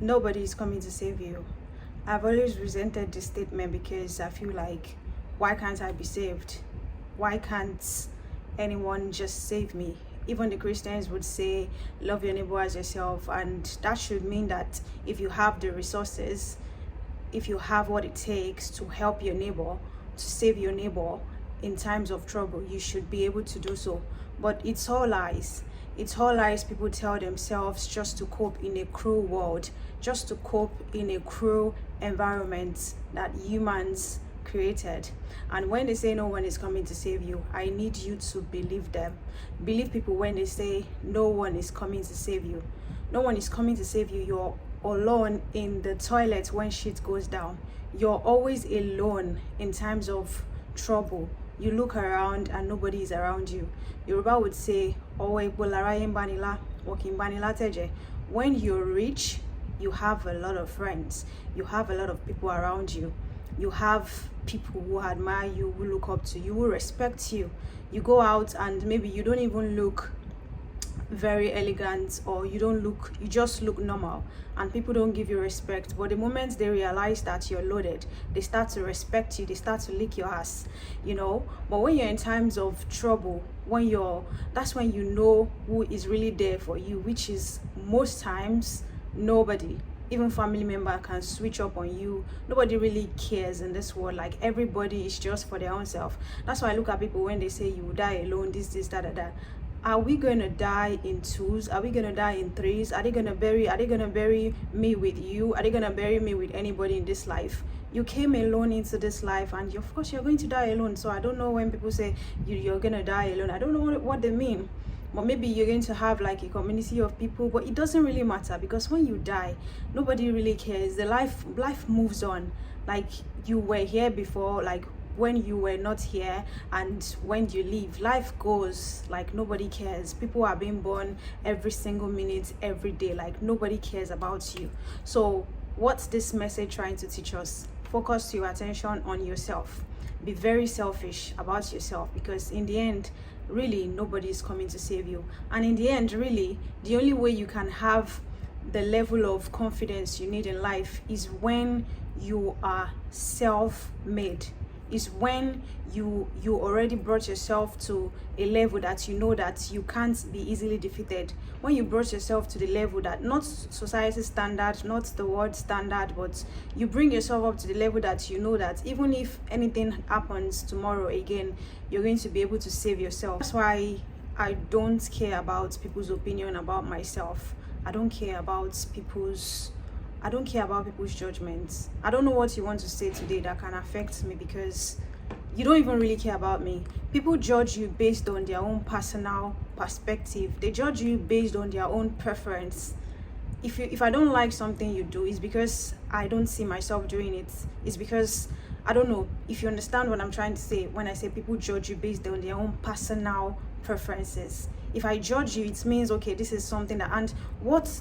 Nobody is coming to save you. I've always resented this statement because I feel like, why can't I be saved? Why can't anyone just save me? Even the Christians would say, love your neighbor as yourself, and that should mean that if you have the resources, if you have what it takes to help your neighbor, to save your neighbor in times of trouble, you should be able to do so. But it's all lies. It's all lies people tell themselves just to cope in a cruel world, just to cope in a cruel environment that humans created. And when they say no one is coming to save you, I need you to believe them. Believe people when they say no one is coming to save you. No one is coming to save you. You're alone in the toilet when shit goes down. You're always alone in times of trouble. You look around and nobody is around you. Yoruba would say, when you're rich, you have a lot of friends. You have a lot of people around you. You have people who admire you, who look up to you, who respect you. You go out and maybe you don't even look very elegant, or you just look normal, and people don't give you respect. But the moment they realize that you're loaded, they start to respect you, they start to lick your ass, but when you're in times of trouble, that's when you know who is really there for you, which is most times nobody. Even family member can switch up on you. Nobody really cares in this world. Like, everybody is just for their own self. That's why I look at people when they say you will die alone, this, that. Are we going to die in twos? Are we going to die in threes? Are they going to bury me with you? Are they going to bury me with anybody in this life? You came alone into this life, and of course you're going to die alone. So I don't know, when people say you're going to die alone, I don't know what they mean. But maybe you're going to have like a community of people, but it doesn't really matter, because when you die, nobody really cares. The life moves on. Like, you were here before, like when you were not here, and when you leave, life goes. Like, nobody cares. People are being born every single minute, every day. Like, nobody cares about you. So what's this message trying to teach us? Focus your attention on yourself. Be very selfish about yourself, because in the end, really, nobody is coming to save you. And in the end, really, the only way you can have the level of confidence you need in life is when you are self-made. Is when you already brought yourself to a level that you know that you can't be easily defeated. When you brought yourself to the level that, not society standard, not the world standard, but you bring yourself up to the level that you know that even if anything happens tomorrow again, you're going to be able to save yourself. That's why I don't care about people's opinion about myself. I don't care about people's judgments. I don't know what you want to say today that can affect me, because you don't even really care about me. People judge you based on their own personal perspective. They judge you based on their own preference. If I don't like something you do, it's because I don't see myself doing it. It's because, I don't know if you understand what I'm trying to say when I say people judge you based on their own personal preferences. If I judge you, it means, okay, this is something that, and what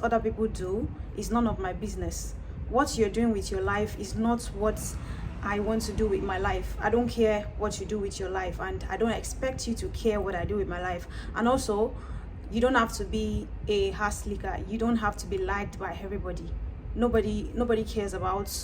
other people do is none of my business. What you're doing with your life is not what I want to do with my life. I don't care what you do with your life, and I don't expect you to care what I do with my life. And also, you don't have to be a hustler. You don't have to be liked by everybody. Nobody cares about,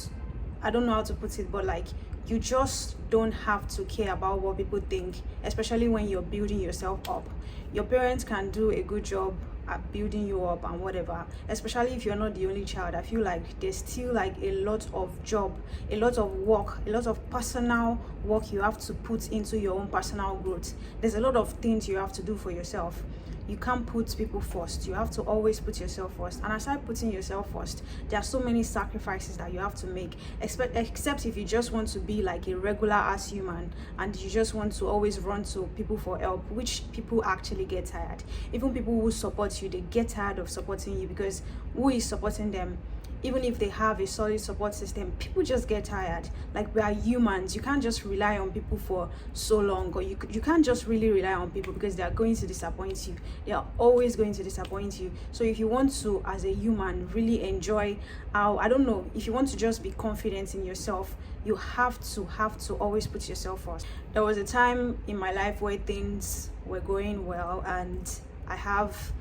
I don't know how to put it, but like, you just don't have to care about what people think, especially when you're building yourself up. Your parents can do a good job at building you up and whatever, especially if you're not the only child. I feel like there's still like a lot of job, a lot of work, a lot of personal work you have to put into your own personal growth. There's a lot of things you have to do for yourself. You can't put people first. You have to always put yourself first. And aside putting yourself first, there are so many sacrifices that you have to make, except if you just want to be like a regular ass human and you just want to always run to people for help, which people actually get tired. Even people who support you, they get tired of supporting you, because who is supporting them? Even if they have a solid support system, people just get tired. Like, we are humans. You can't just rely on people for so long, or you can't just really rely on people, because they are going to disappoint you. They are always going to disappoint you. So if you want to, as a human, really enjoy I don't know, if you want to just be confident in yourself, you have to always put yourself first. There was a time in my life where things were going well, and I have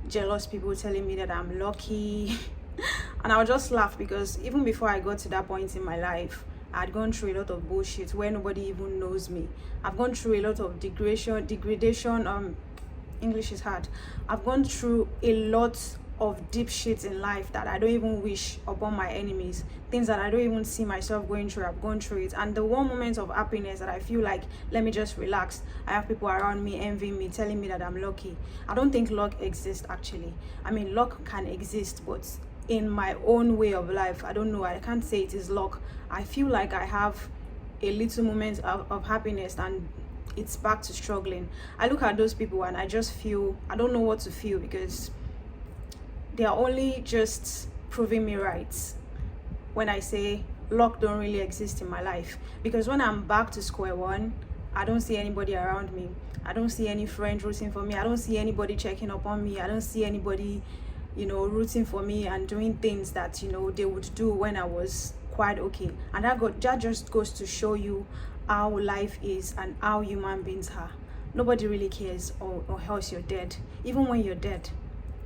jealous people telling me that I'm lucky And I'll just laugh because even before I got to that point in my life, I'd gone through a lot of bullshit where nobody even knows me. I've gone through a lot of degradation. English is hard. I've gone through a lot of deep shit in life that I don't even wish upon my enemies. Things that I don't even see myself going through, I've gone through it. And the one moment of happiness that I feel like, let me just relax. I have people around me envying me, telling me that I'm lucky. I don't think luck exists actually. I mean, luck can exist, but in my own way of life, I don't know, I can't say it is luck. I feel like I have a little moment of happiness, and it's back to struggling. I look at those people and I just feel, I don't know what to feel, because they are only just proving me right when I say luck don't really exist in my life. Because when I'm back to square one, I don't see anybody around me. I don't see any friend rooting for me. I don't see anybody checking up on me. I don't see anybody, rooting for me and doing things that, they would do when I was quite okay. And that just goes to show you how life is and how human beings are. Nobody really cares, or else you're dead. Even when you're dead,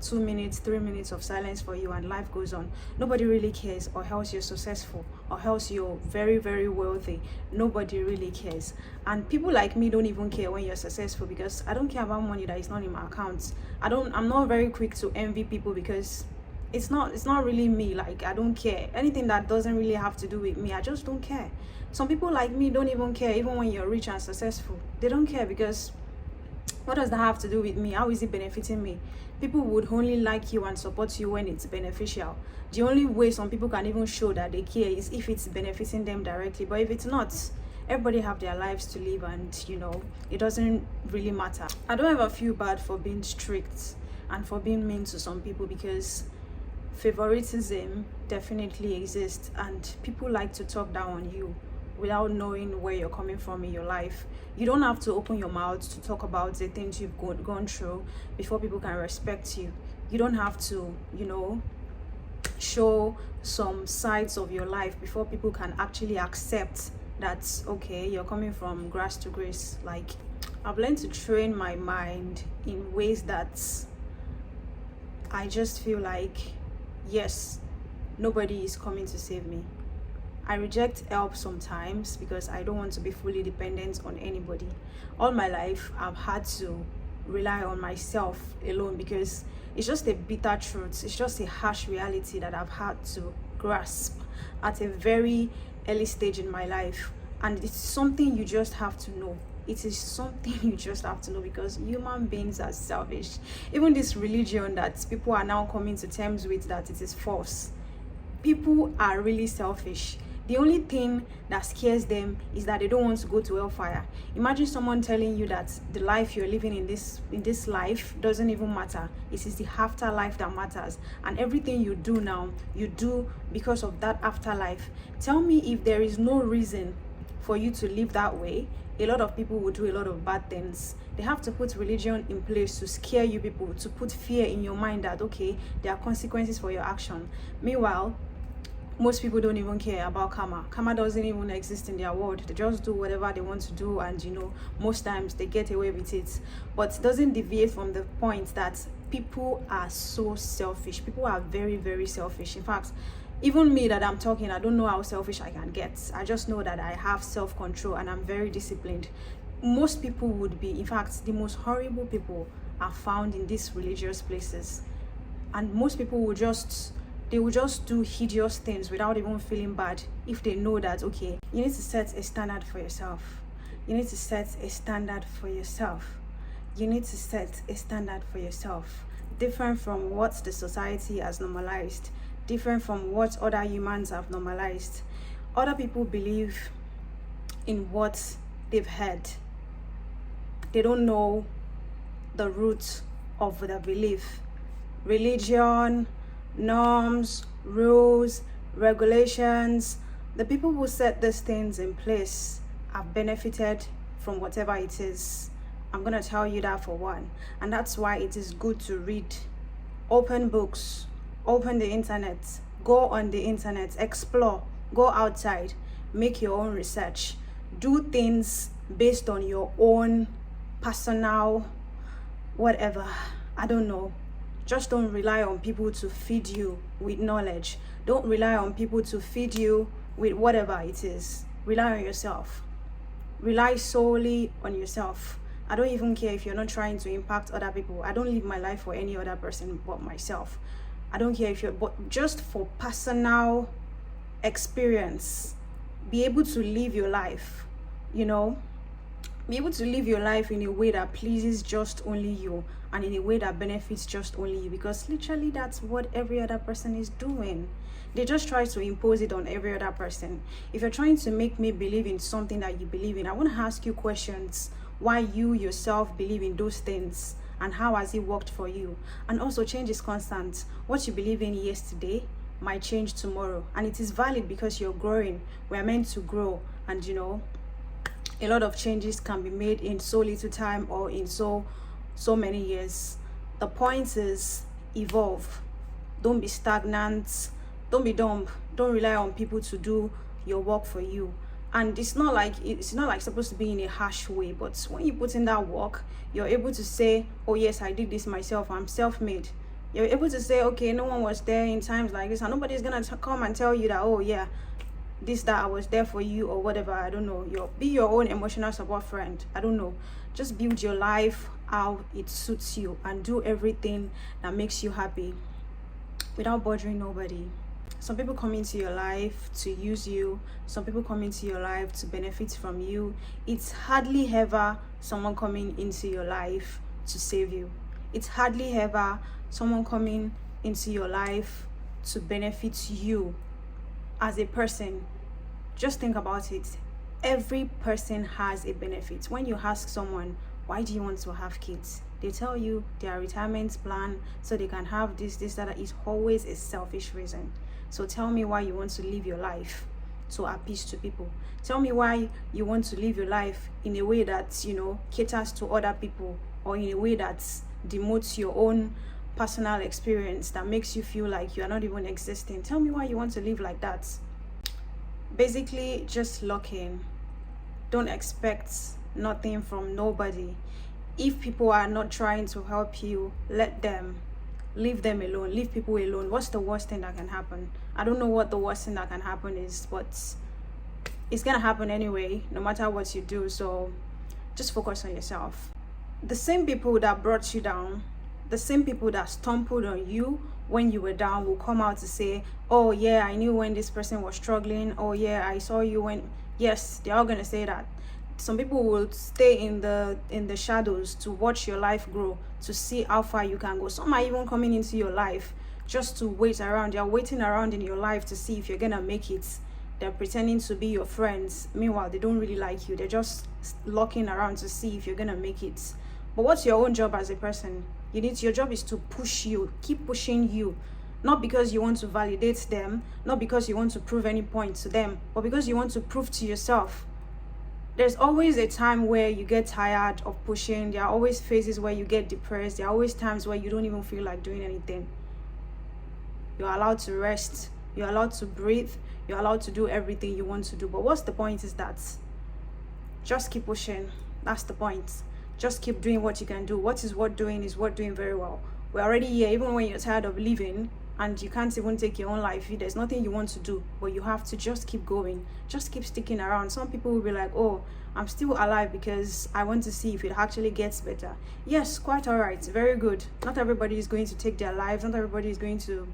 2 minutes, 3 minutes of silence for you and life goes on. Nobody really cares, or else you're successful, or else you're very, very wealthy. Nobody really cares. And people like me don't even care when you're successful, because I don't care about money that is not in my account. I'm not very quick to envy people, because it's not really me. Like, I don't care. Anything that doesn't really have to do with me, I just don't care. Some people like me don't even care. Even when you're rich and successful, they don't care, because what does that have to do with me? How is it benefiting me? People would only like you and support you when it's beneficial. The only way some people can even show that they care is if it's benefiting them directly. But if it's not, everybody have their lives to live, and it doesn't really matter. I don't ever feel bad for being strict and for being mean to some people, because favoritism definitely exists, and people like to talk down on you without knowing where you're coming from in your life. You don't have to open your mouth to talk about the things you've gone through before people can respect you. You don't have to, show some sides of your life before people can actually accept that, okay, you're coming from grass to grace. Like, I've learned to train my mind in ways that I just feel like, yes, nobody is coming to save me. I reject help sometimes because I don't want to be fully dependent on anybody. All my life, I've had to rely on myself alone, because it's just a bitter truth. It's just a harsh reality that I've had to grasp at a very early stage in my life. And it's something you just have to know. It is something you just have to know, because human beings are selfish. Even this religion that people are now coming to terms with that it is false, people are really selfish. The only thing that scares them is that they don't want to go to hellfire. Imagine someone telling you that the life you're living in this life doesn't even matter. It is the afterlife that matters, and everything you do now, you do because of that afterlife. Tell me, if there is no reason for you to live that way, a lot of people will do a lot of bad things. They have to put religion in place to scare you people, to put fear in your mind that, okay, there are consequences for your action. Meanwhile, most people don't even care about karma. Karma doesn't even exist in their world. They just do whatever they want to do, and most times they get away with it. But it doesn't deviate from the point that people are so selfish. People are very, very selfish. In fact, even me that I'm talking, I don't know how selfish I can get. I just know that I have self-control and I'm very disciplined. Most people would be, in fact, the most horrible people are found in these religious places. And most people will just do hideous things without even feeling bad, if they know that, okay, you need to set a standard for yourself. You need to set a standard for yourself. You need to set a standard for yourself, different from what the society has normalized, different from what other humans have normalized. Other people believe in what they've heard. They don't know the root of their belief. Religion, norms, rules, regulations, the people who set these things in place have benefited from whatever it is. I'm going to tell you that for one. And that's why it is good to read. Open books, open the internet, go on the internet, explore, go outside, make your own research, do things based on your own personal whatever, I don't know. Just don't rely on people to feed you with knowledge. Don't rely on people to feed you with whatever it is. Rely on yourself. Rely solely on yourself. I don't even care if you're not trying to impact other people. I don't live my life for any other person but myself. I don't care if you're, but just for personal experience, be able to live your life, you know, be able to live your life in a way that pleases just only you and in a way that benefits just only you, because literally that's what every other person is doing. They just try to impose it on every other person. If you're trying to make me believe in something that you believe in, I want to ask you questions why you yourself believe in those things and how has it worked for you. And also, change is constant. What you believe in yesterday might change tomorrow, and it is valid because you're growing. We're meant to grow, and you know, a lot of changes can be made in so little time or in so many years. The point is, evolve. Don't be stagnant. Don't be dumb. Don't rely on people to do your work for you. And it's not like supposed to be in a harsh way, but when you put in that work, you're able to say, oh yes, I did this myself, I'm self-made. You're able to say, okay, no one was there in times like this, and nobody's gonna come and tell you that, oh yeah, this, that, I was there for you or whatever. I don't know. Be your own emotional support friend. I don't know. Just build your life how it suits you and do everything that makes you happy without bothering nobody. Some people come into your life to use you. Some people come into your life to benefit from you. It's hardly ever someone coming into your life to save you. It's hardly ever someone coming into your life to benefit you as a person. Just think about it. Every person has a benefit. When you ask someone, why do you want to have kids? They tell you their retirement plan so they can have this, that. It's always a selfish reason. So tell me why you want to live your life to appease to people. Tell me why you want to live your life in a way that, you know, caters to other people, or in a way that demotes your own personal experience, that makes you feel like you are not even existing. Tell me why you want to live like that. Basically, just lock in. Don't expect nothing from nobody. If people are not trying to help you, let them. Leave them alone. Leave people alone. What's the worst thing that can happen? I don't know what the worst thing that can happen is, but it's gonna happen anyway, no matter what you do. So just focus on yourself. The same people that brought you down, the same people that stumbled on you when you were down, will come out to say, oh yeah, I knew when this person was struggling. Oh yeah, I saw you when. Yes, they're all gonna say that. Some people will stay in the shadows to watch your life grow, to see how far you can go. Some are even coming into your life just to wait around. They're waiting around in your life to see if you're gonna make it. They're pretending to be your friends. Meanwhile, they don't really like you. They're just looking around to see if you're gonna make it. But what's your own job as a person? Your job is to push you, keep pushing you. Not because you want to validate them, not because you want to prove any point to them, but because you want to prove to yourself. There's always a time where you get tired of pushing. There are always phases where you get depressed. There are always times where you don't even feel like doing anything. You're allowed to rest. You're allowed to breathe. You're allowed to do everything you want to do. But what's the point is that just keep pushing. That's the point. Just keep doing what you can do. What is worth doing is worth doing very well. We're already here, even when you're tired of living and you can't even take your own life. There's nothing you want to do, but you have to just keep going. Just keep sticking around. Some people will be like, oh, I'm still alive because I want to see if it actually gets better. Yes, quite all right. Very good. Not everybody is going to take their lives. Not everybody is going to,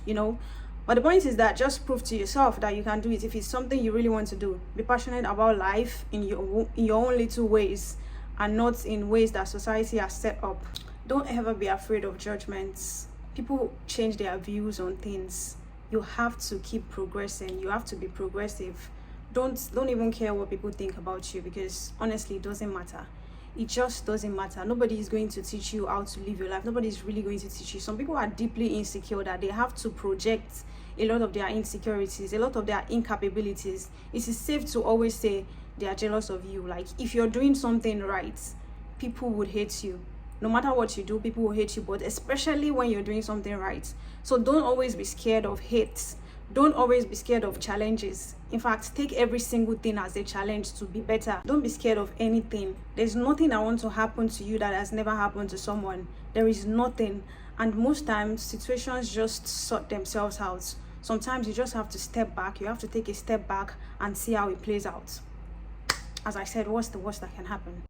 you know. But the point is that just prove to yourself that you can do it. If it's something you really want to do, be passionate about life in your own little ways, and not in ways that society has set up. Don't ever be afraid of judgments. People change their views on things. You have to keep progressing. You have to be progressive. Don't even care what people think about you, because honestly, it doesn't matter. It just doesn't matter. Nobody is going to teach you how to live your life. Nobody is really going to teach you. Some people are deeply insecure that they have to project a lot of their insecurities, a lot of their incapabilities. It is safe to always say they are jealous of you. Like, if you're doing something right, people would hate you. No matter what you do, people will hate you, but especially when you're doing something right. So don't always be scared of hate. Don't always be scared of challenges. In fact, take every single thing as a challenge to be better. Don't be scared of anything. There's nothing I want to happen to you that has never happened to someone. There is nothing. And most times situations just sort themselves out. Sometimes you just have to step back, you have to take a step back and see how it plays out. As I said, what's the worst that can happen?